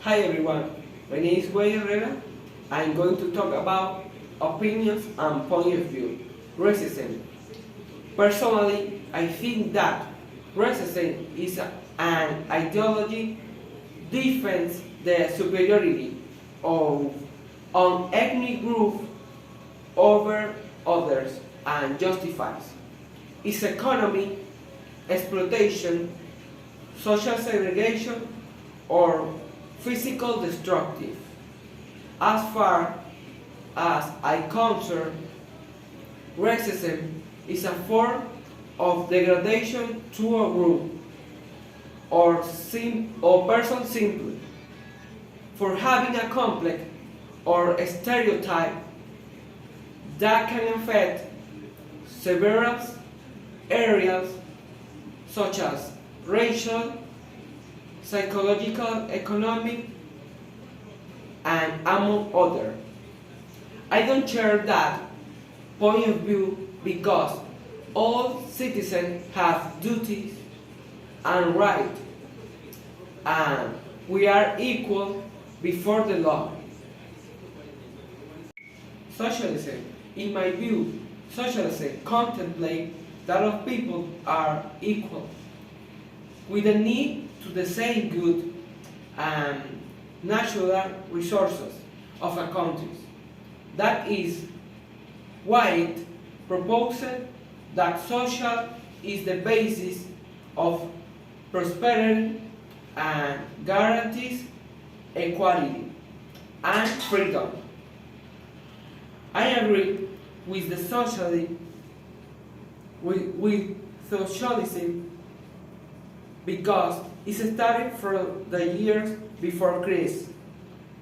Hi everyone, my name is Wayne Herrera. I'm going to talk about opinions and point of view. Racism. Personally, I think that racism is an ideology defends the superiority of an ethnic group over others and justifies its economy, exploitation, social segregation, or physical destructive. As far as I concern, racism is a form of degradation to a group or person simply for having a complex or a stereotype that can affect several areas such as racial, psychological, economic, and among others. I don't share that point of view because all citizens have duties and rights, and we are equal before the law. Socialism, in my view, socialism contemplates that all people are equal, with a need to the same good and natural resources of a country. That is why it proposes that social is the basis of prosperity and guarantees equality and freedom. I agree with the socialism because it started from the years before Christ,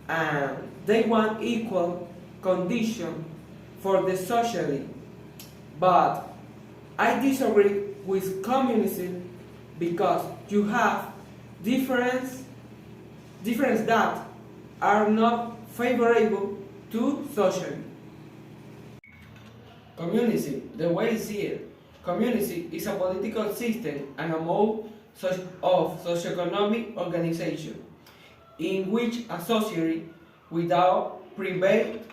and they want equal condition for the society. But I disagree with communism because you have difference that are not favorable to society. Communism, the way I see it, communism is a political system and a mode of socioeconomic organization in which a society without private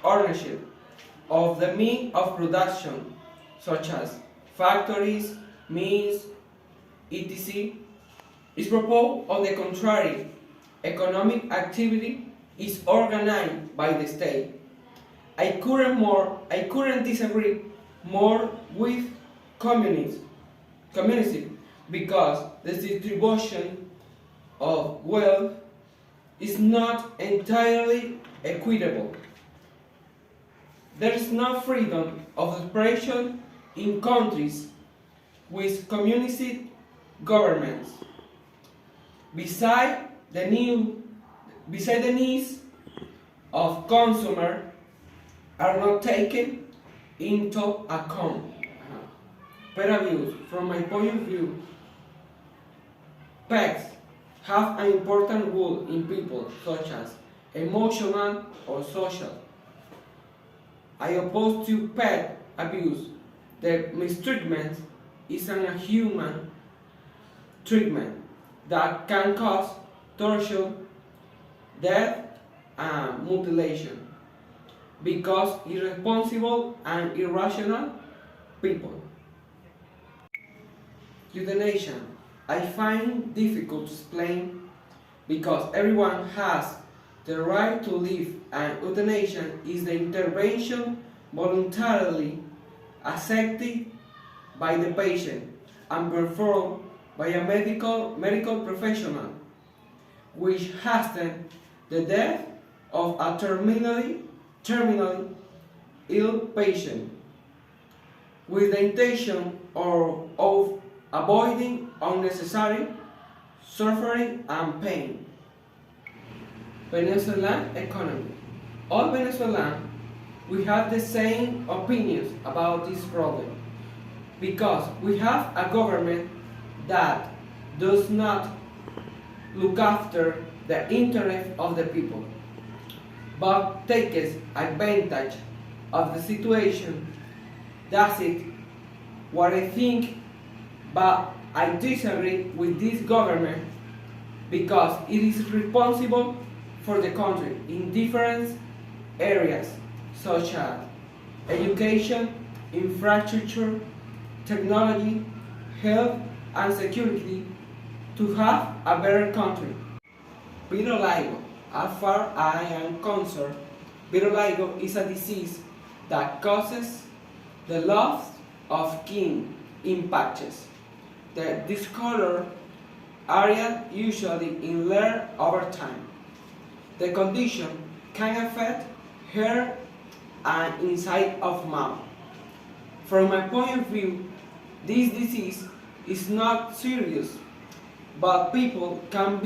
ownership of the means of production, such as factories, mills, etc., is proposed. On the contrary, economic activity is organized by the state. I couldn't disagree more with communism because the distribution of wealth is not entirely equitable. There is no freedom of expression in countries with communist governments. Besides the needs of consumers are not taken into account. Better views, from my point of view, pets have an important role in people, such as emotional or social. I oppose to pet abuse. The mistreatment is an inhuman treatment that can cause torture, death, and mutilation because irresponsible and irrational people. Euthanasia, I find difficult to explain because everyone has the right to live, and euthanasia is the intervention voluntarily accepted by the patient and performed by a medical professional, which hastens the death of a terminally ill patient, with the intention of avoiding unnecessary suffering and pain. Venezuelan economy. All Venezuelans, we have the same opinions about this problem because we have a government that does not look after the interest of the people, but takes advantage of the situation. That's it. What I think, but I disagree with this government because it is responsible for the country in different areas such as education, infrastructure, technology, health, and security to have a better country. Vitiligo, as far as I am concerned, vitiligo is a disease that causes the loss of skin in patches. The discolored area usually in layer over time. The condition can affect hair and inside of mouth. From my point of view, this disease is not serious, but people can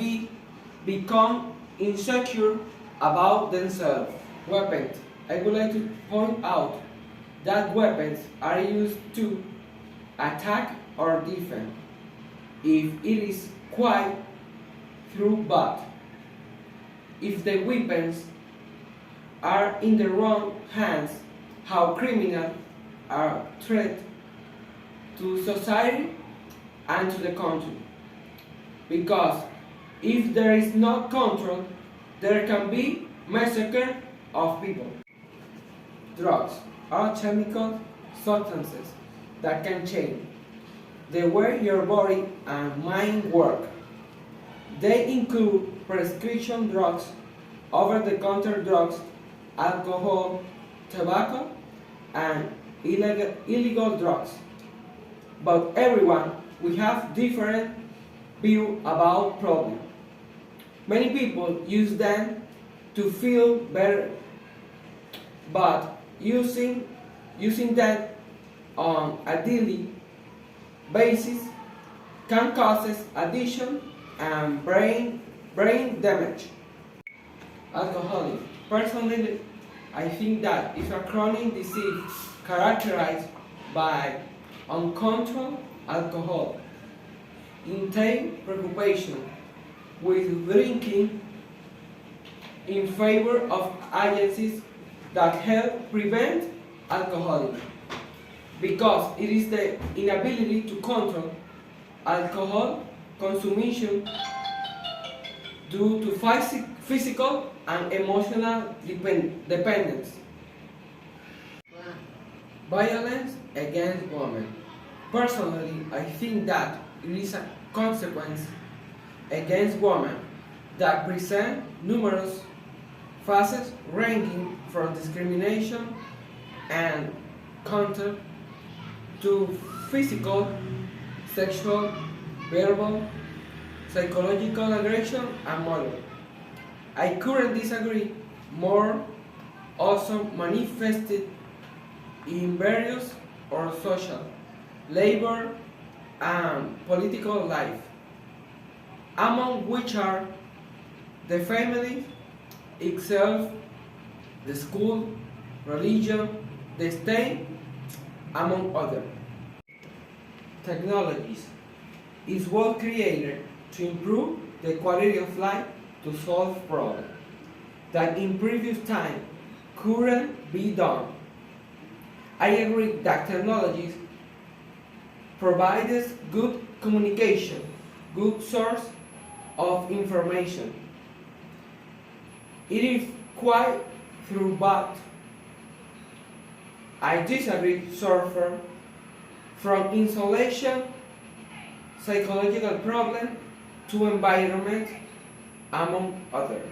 become insecure about themselves. Weapons. I would like to point out that weapons are used to attack or defend. If it is quite true, but if the weapons are in the wrong hands, how criminals are threat to society and to the country. Because if there is no control, there can be massacre of people. Drugs are chemical substances that can change the way your body and mind work. They include prescription drugs, over-the-counter drugs, alcohol, tobacco, and illegal drugs. But everyone will have different view about problem. Many people use them to feel better, but using them on a daily basis can cause addiction and brain damage. Alcoholic. Personally, I think that it's a chronic disease characterized by uncontrolled alcohol intake, preoccupation with drinking in favor of agencies that help prevent alcoholism, because it is the inability to control alcohol consumption due to physical and emotional dependence. Violence against women. Personally, I think that it is a consequence against women that present numerous facets ranging from discrimination and contact to physical, sexual, verbal, psychological aggression, and moral. I couldn't disagree more, also manifested in various or social, labor, and political life, among which are the family itself, the school, religion, the state, among others. Technologies is what created to improve the quality of life to solve problems that in previous time couldn't be done. I agree that technologies provides good communication, good source of information. It is quite true, but I disagree suffer from isolation, psychological problem to environment, among others.